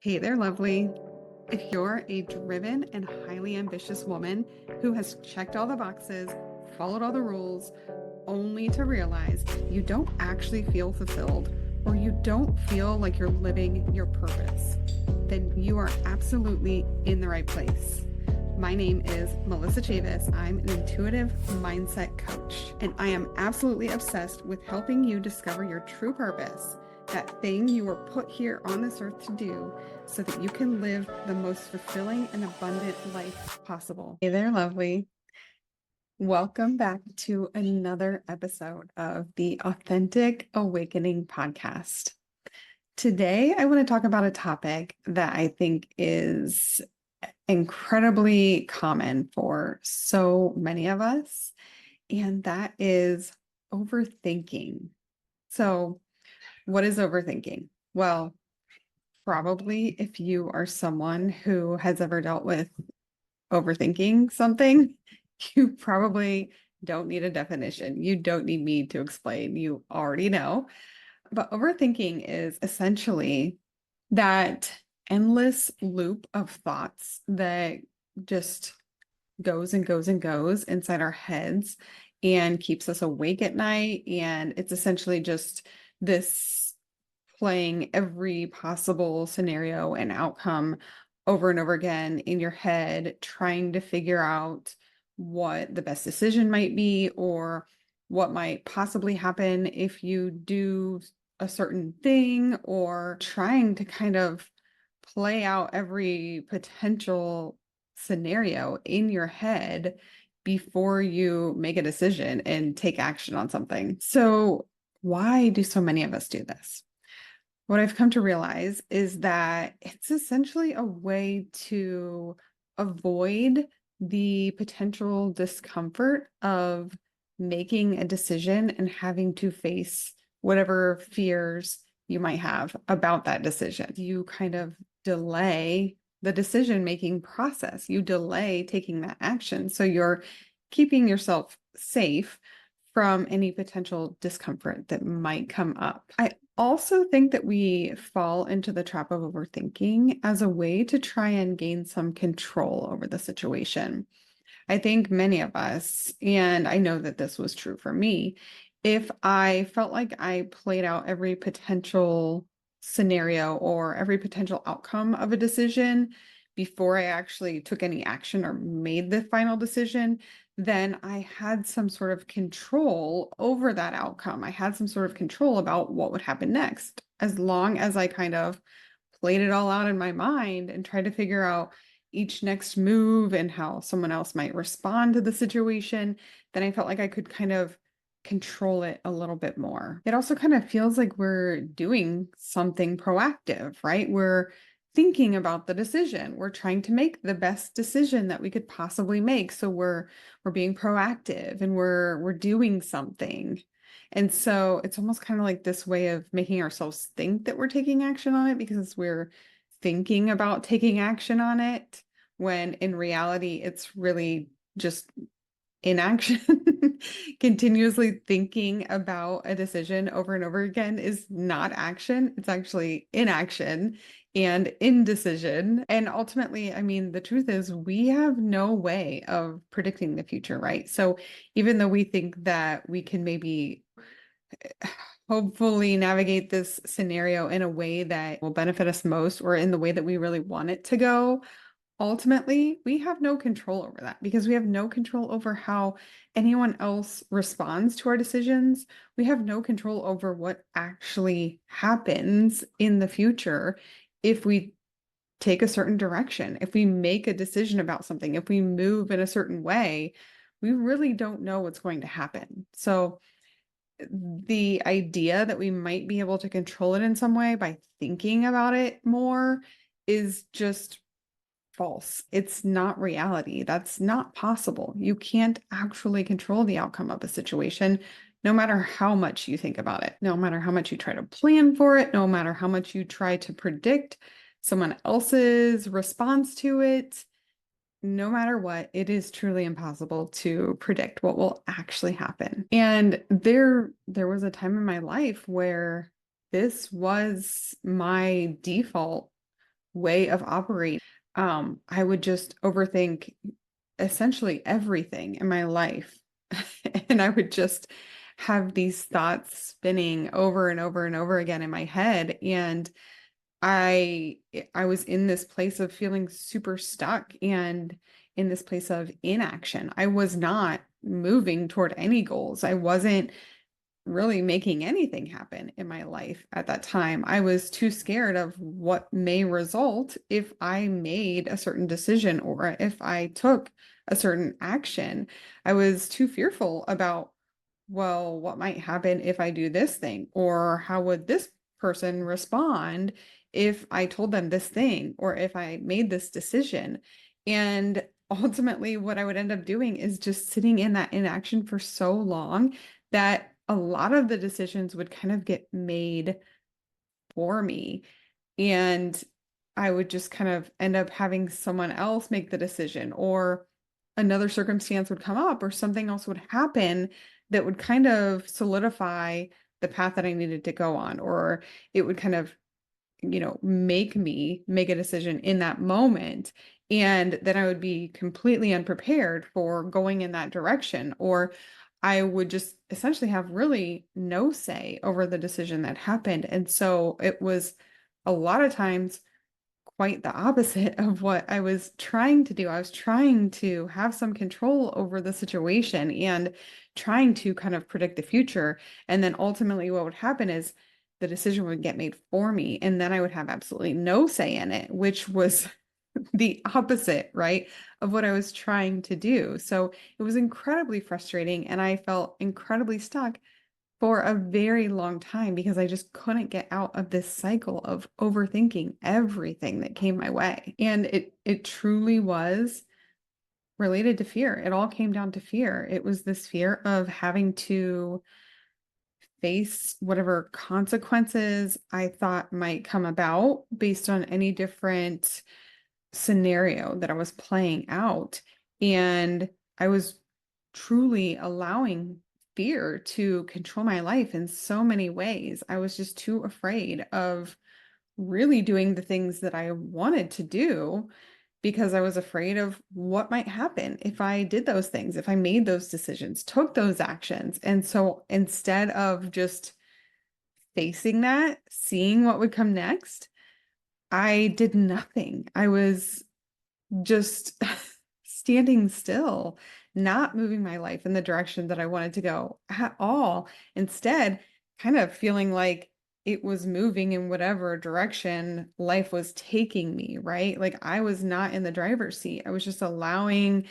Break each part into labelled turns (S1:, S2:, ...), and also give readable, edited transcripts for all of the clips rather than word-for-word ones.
S1: Hey there, lovely. If you're a driven and highly ambitious woman who has checked all the boxes, followed all the rules, only to realize you don't actually feel fulfilled or you don't feel like you're living your purpose, then you are absolutely in the right place. My name is Melissa Chavis. I'm an intuitive mindset coach, and I am absolutely obsessed with helping you discover your true purpose, that thing you were put here on this earth to do, so that you can live the most fulfilling and abundant life possible. Hey there, lovely. Welcome back to another episode of the Authentic Awakening podcast. Today, I want to talk about a topic that I think is incredibly common for so many of us, and that is overthinking. So, what is overthinking? Well, probably if you are someone who has ever dealt with overthinking something, you probably don't need a definition. You don't need me to explain. You already know. But overthinking is essentially that endless loop of thoughts that just goes and goes and goes inside our heads and keeps us awake at night. And it's essentially just this playing every possible scenario and outcome over and over again in your head, trying to figure out what the best decision might be or what might possibly happen if you do a certain thing, or trying to kind of play out every potential scenario in your head before you make a decision and take action on something. So, why do so many of us do this? What I've come to realize is that it's essentially a way to avoid the potential discomfort of making a decision and having to face whatever fears you might have about that decision. You kind of delay the decision-making process. You delay taking that action. So you're keeping yourself safe from any potential discomfort that might come up. I also think that we fall into the trap of overthinking as a way to try and gain some control over the situation. I think many of us, and I know that this was true for me, if I felt like I played out every potential scenario or every potential outcome of a decision before I actually took any action or made the final decision, then I had some sort of control over that outcome. I had some sort of control about what would happen next, as long as I kind of played it all out in my mind and tried to figure out each next move and how someone else might respond to the situation, then I felt like I could kind of control it a little bit more. It also kind of feels like we're doing something proactive, right? We're thinking about the decision. We're trying to make the best decision that we could possibly make. So we're being proactive and we're doing something. And so it's almost kind of like this way of making ourselves think that we're taking action on it because we're thinking about taking action on it, when in reality, it's really just inaction. Continuously thinking about a decision over and over again is not action. It's actually inaction and indecision. And ultimately, I mean, the truth is we have no way of predicting the future, right? So even though we think that we can maybe hopefully navigate this scenario in a way that will benefit us most or in the way that we really want it to go, ultimately, we have no control over that because we have no control over how anyone else responds to our decisions. We have no control over what actually happens in the future if we take a certain direction, if we make a decision about something, if we move in a certain way, we really don't know what's going to happen. So, the idea that we might be able to control it in some way by thinking about it more is just false. It's not reality. That's not possible. You can't actually control the outcome of a situation, no matter how much you think about it, no matter how much you try to plan for it, no matter how much you try to predict someone else's response to it. No matter what, it is truly impossible to predict what will actually happen. And there was a time in my life where this was my default way of operating. I would just overthink essentially everything in my life. And I would just have these thoughts spinning over and over and over again in my head. And I I was in this place of feeling super stuck and in this place of inaction. I was not moving toward any goals. I wasn't really making anything happen in my life at that time. I was too scared of what may result if I made a certain decision or if I took a certain action. I was too fearful about, well, what might happen if I do this thing? Or how would this person respond if I told them this thing or if I made this decision? And ultimately, what I would end up doing is just sitting in that inaction for so long that a lot of the decisions would kind of get made for me. And I would just kind of end up having someone else make the decision, or another circumstance would come up, or something else would happen that would kind of solidify the path that I needed to go on, or it would kind of, make me make a decision in that moment. And then I would be completely unprepared for going in that direction, or I would just essentially have really no say over the decision that happened. And so it was a lot of times quite the opposite of what I was trying to do. I was trying to have some control over the situation and trying to kind of predict the future. And then ultimately, what would happen is the decision would get made for me, and then I would have absolutely no say in it, which was the opposite, right, of what I was trying to do. So it was incredibly frustrating, and I felt incredibly stuck for a very long time because I just couldn't get out of this cycle of overthinking everything that came my way. And it truly was related to fear. It all came down to fear. It was this fear of having to face whatever consequences I thought might come about based on any different scenario that I was playing out. And I was truly allowing fear to control my life in so many ways. I was just too afraid of really doing the things that I wanted to do because I was afraid of what might happen if I did those things, if I made those decisions, took those actions. And so instead of just facing that, seeing what would come next, I did nothing. I was just standing still, not moving my life in the direction that I wanted to go at all. Instead, kind of feeling like it was moving in whatever direction life was taking me, right? Like I was not in the driver's seat. I was just allowing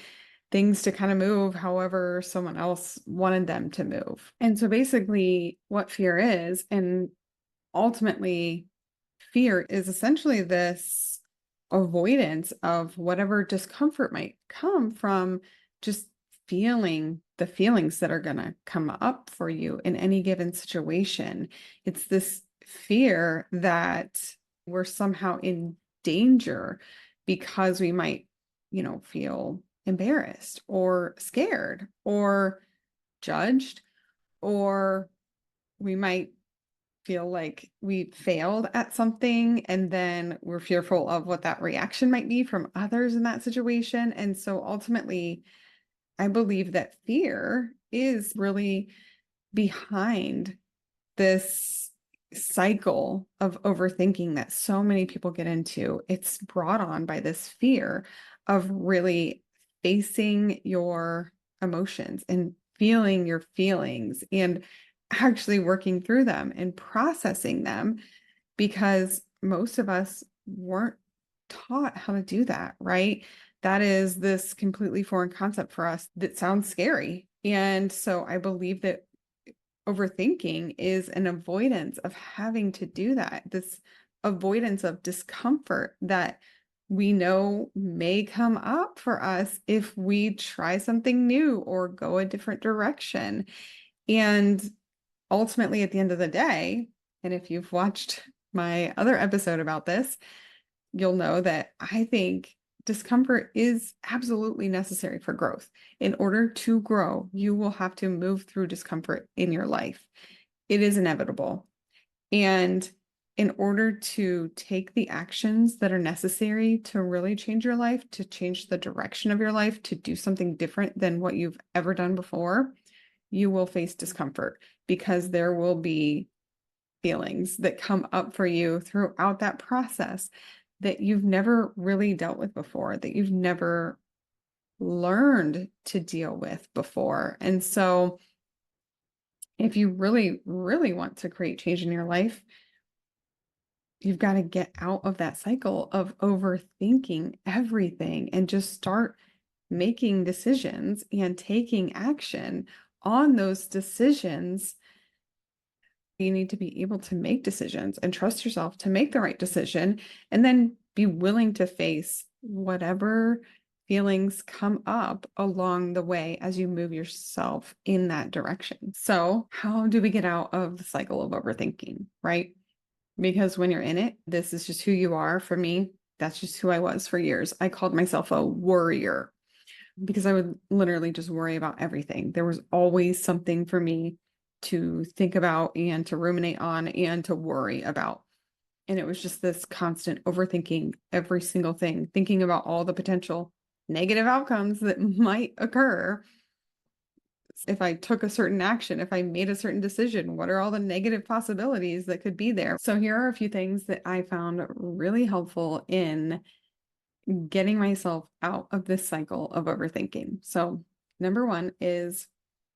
S1: things to kind of move however someone else wanted them to move. And so basically, what fear is, and ultimately, fear is essentially this avoidance of whatever discomfort might come from just feeling the feelings that are going to come up for you in any given situation. It's this fear that we're somehow in danger because we might, feel embarrassed or scared or judged, or we might feel like we failed at something and then we're fearful of what that reaction might be from others in that situation. And so ultimately, I believe that fear is really behind this cycle of overthinking that so many people get into. It's brought on by this fear of really facing your emotions and feeling your feelings and actually working through them and processing them, because most of us weren't taught how to do that, right? That is this completely foreign concept for us that sounds scary. And so I believe that overthinking is an avoidance of having to do that, this avoidance of discomfort that we know may come up for us if we try something new or go a different direction. And ultimately, at the end of the day, and if you've watched my other episode about this, you'll know that I think discomfort is absolutely necessary for growth. In order to grow, you will have to move through discomfort in your life. It is inevitable. And in order to take the actions that are necessary to really change your life, to change the direction of your life, to do something different than what you've ever done before, you will face discomfort because there will be feelings that come up for you throughout that process that you've never really dealt with before, that you've never learned to deal with before. And so if you really, really want to create change in your life, you've got to get out of that cycle of overthinking everything and just start making decisions and taking action on those decisions. You need to be able to make decisions and trust yourself to make the right decision, and then be willing to face whatever feelings come up along the way as you move yourself in that direction. So, how do we get out of the cycle of overthinking, right? Because when you're in it, this is just who you are. For me, that's just who I was for years. I called myself a worrier because I would literally just worry about everything. There was always something for me to think about and to ruminate on and to worry about. And it was just this constant overthinking every single thing, thinking about all the potential negative outcomes that might occur if I took a certain action, if I made a certain decision. What are all the negative possibilities that could be there? So here are a few things that I found really helpful in getting myself out of this cycle of overthinking. So number one is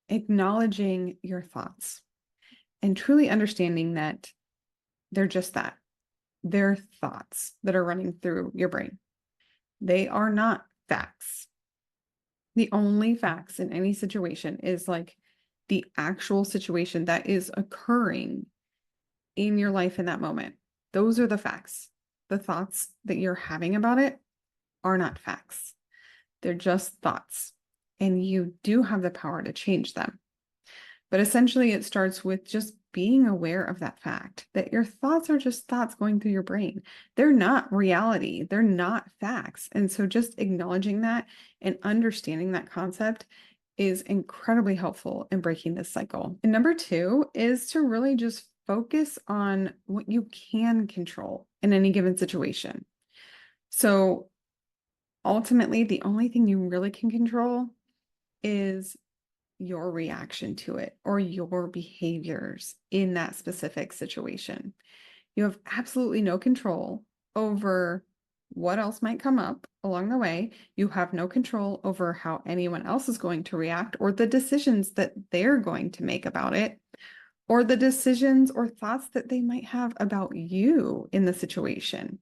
S1: acknowledging your thoughts and truly understanding that they're just that. They're thoughts that are running through your brain. They are not facts. The only facts in any situation is like the actual situation that is occurring in your life in that moment. Those are the facts. The thoughts that you're having about it are not facts. They're just thoughts. And you do have the power to change them. But essentially, it starts with just being aware of that fact that your thoughts are just thoughts going through your brain. They're not reality. They're not facts. And so just acknowledging that and understanding that concept is incredibly helpful in breaking this cycle. And number two is to really just focus on what you can control in any given situation. So ultimately, the only thing you really can control is your reaction to it or your behaviors in that specific situation. You have absolutely no control over what else might come up along the way. You have no control over how anyone else is going to react or the decisions that they're going to make about it, or the decisions or thoughts that they might have about you in the situation.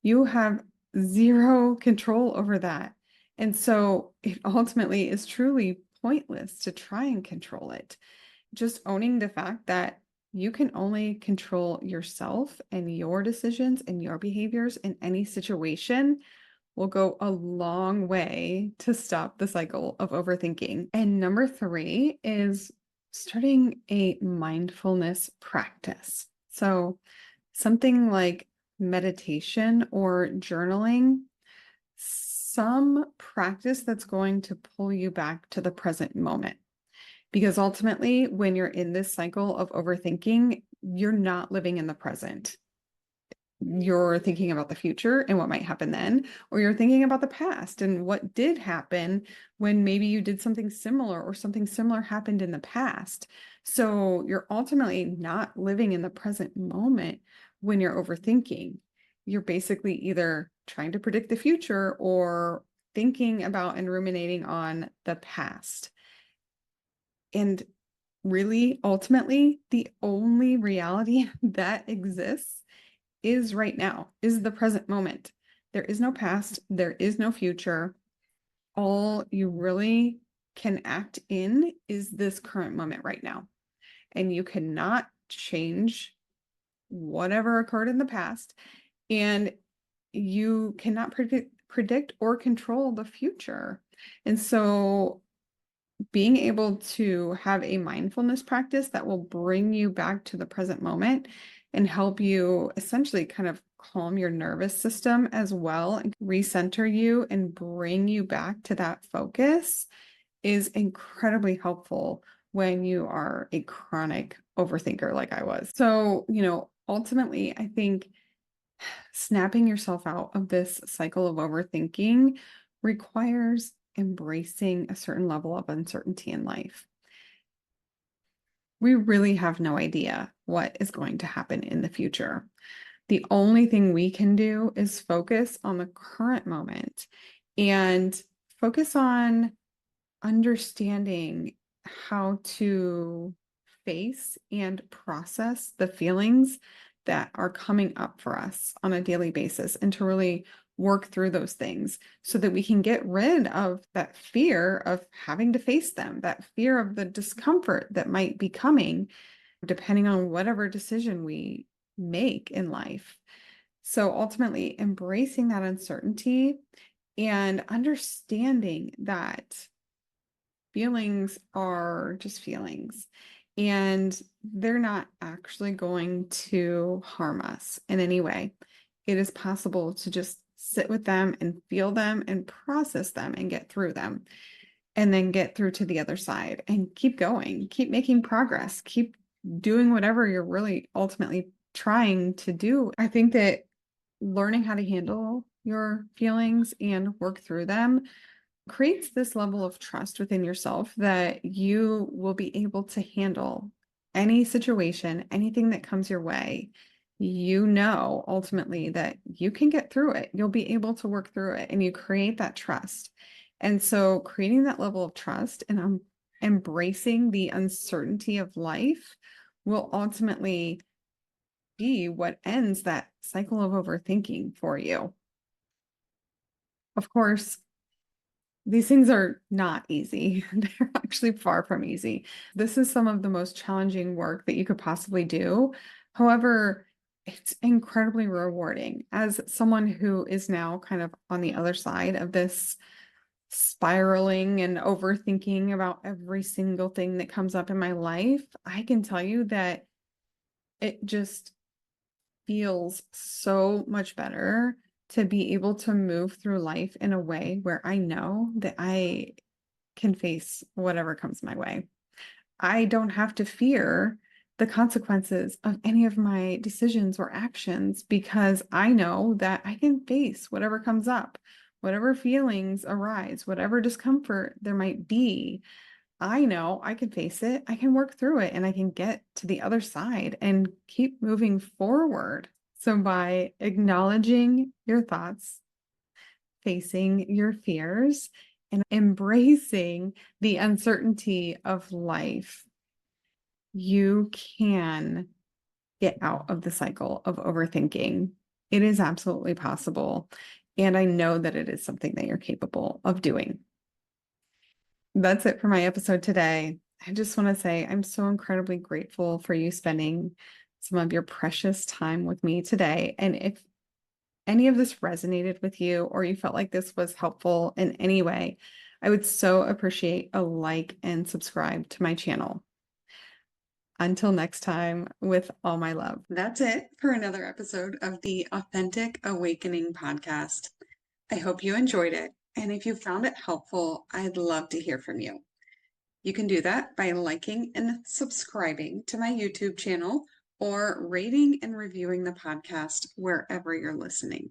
S1: You have zero control over that. And so it ultimately is truly pointless to try and control it. Just owning the fact that you can only control yourself and your decisions and your behaviors in any situation will go a long way to stop the cycle of overthinking. And number three is starting a mindfulness practice. So something like meditation or journaling, some practice that's going to pull you back to the present moment. Because ultimately, when you're in this cycle of overthinking, you're not living in the present. You're thinking about the future and what might happen then, or you're thinking about the past and what did happen when maybe you did something similar or something similar happened in the past. So you're ultimately not living in the present moment when you're overthinking. You're basically either trying to predict the future or thinking about and ruminating on the past. And really, ultimately, the only reality that exists is right now, is the present moment. There is no past, there is no future. All you really can act in is this current moment right now. And you cannot change whatever occurred in the past. And you cannot predict or control the future. And so being able to have a mindfulness practice that will bring you back to the present moment and help you essentially kind of calm your nervous system as well and recenter you and bring you back to that focus is incredibly helpful when you are a chronic overthinker like I was. So, Ultimately, I think snapping yourself out of this cycle of overthinking requires embracing a certain level of uncertainty in life. We really have no idea what is going to happen in the future. The only thing we can do is focus on the current moment and focus on understanding how to face and process the feelings that are coming up for us on a daily basis and to really work through those things so that we can get rid of that fear of having to face them, that fear of the discomfort that might be coming depending on whatever decision we make in life. So ultimately, embracing that uncertainty and understanding that feelings are just feelings and they're not actually going to harm us in any way. It is possible to just sit with them and feel them and process them and get through them and then get through to the other side and keep going, keep making progress, keep doing whatever you're really ultimately trying to do. I think that learning how to handle your feelings and work through them creates this level of trust within yourself that you will be able to handle any situation, anything that comes your way. You know, ultimately, that you can get through it. You'll be able to work through it, and you create that trust. And so, creating that level of trust and embracing the uncertainty of life will ultimately be what ends that cycle of overthinking for you. Of course, these things are not easy. They're actually far from easy. This is some of the most challenging work that you could possibly do. However, it's incredibly rewarding. As someone who is now kind of on the other side of this spiraling and overthinking about every single thing that comes up in my life, I can tell you that it just feels so much better to be able to move through life in a way where I know that I can face whatever comes my way. I don't have to fear the consequences of any of my decisions or actions because I know that I can face whatever comes up, whatever feelings arise, whatever discomfort there might be. I know I can face it, I can work through it, and I can get to the other side and keep moving forward. So, by acknowledging your thoughts, facing your fears, and embracing the uncertainty of life, you can get out of the cycle of overthinking. It is absolutely possible. And I know that it is something that you're capable of doing. That's it for my episode today. I just want to say I'm so incredibly grateful for you spending some of your precious time with me today. And if any of this resonated with you or you felt like this was helpful in any way, I would so appreciate a like and subscribe to my channel. Until next time, with all my love. That's it for another episode of the Authentic Awakening podcast. I hope you enjoyed it. And if you found it helpful, I'd love to hear from you. You can do that by liking and subscribing to my YouTube channel or rating and reviewing the podcast wherever you're listening.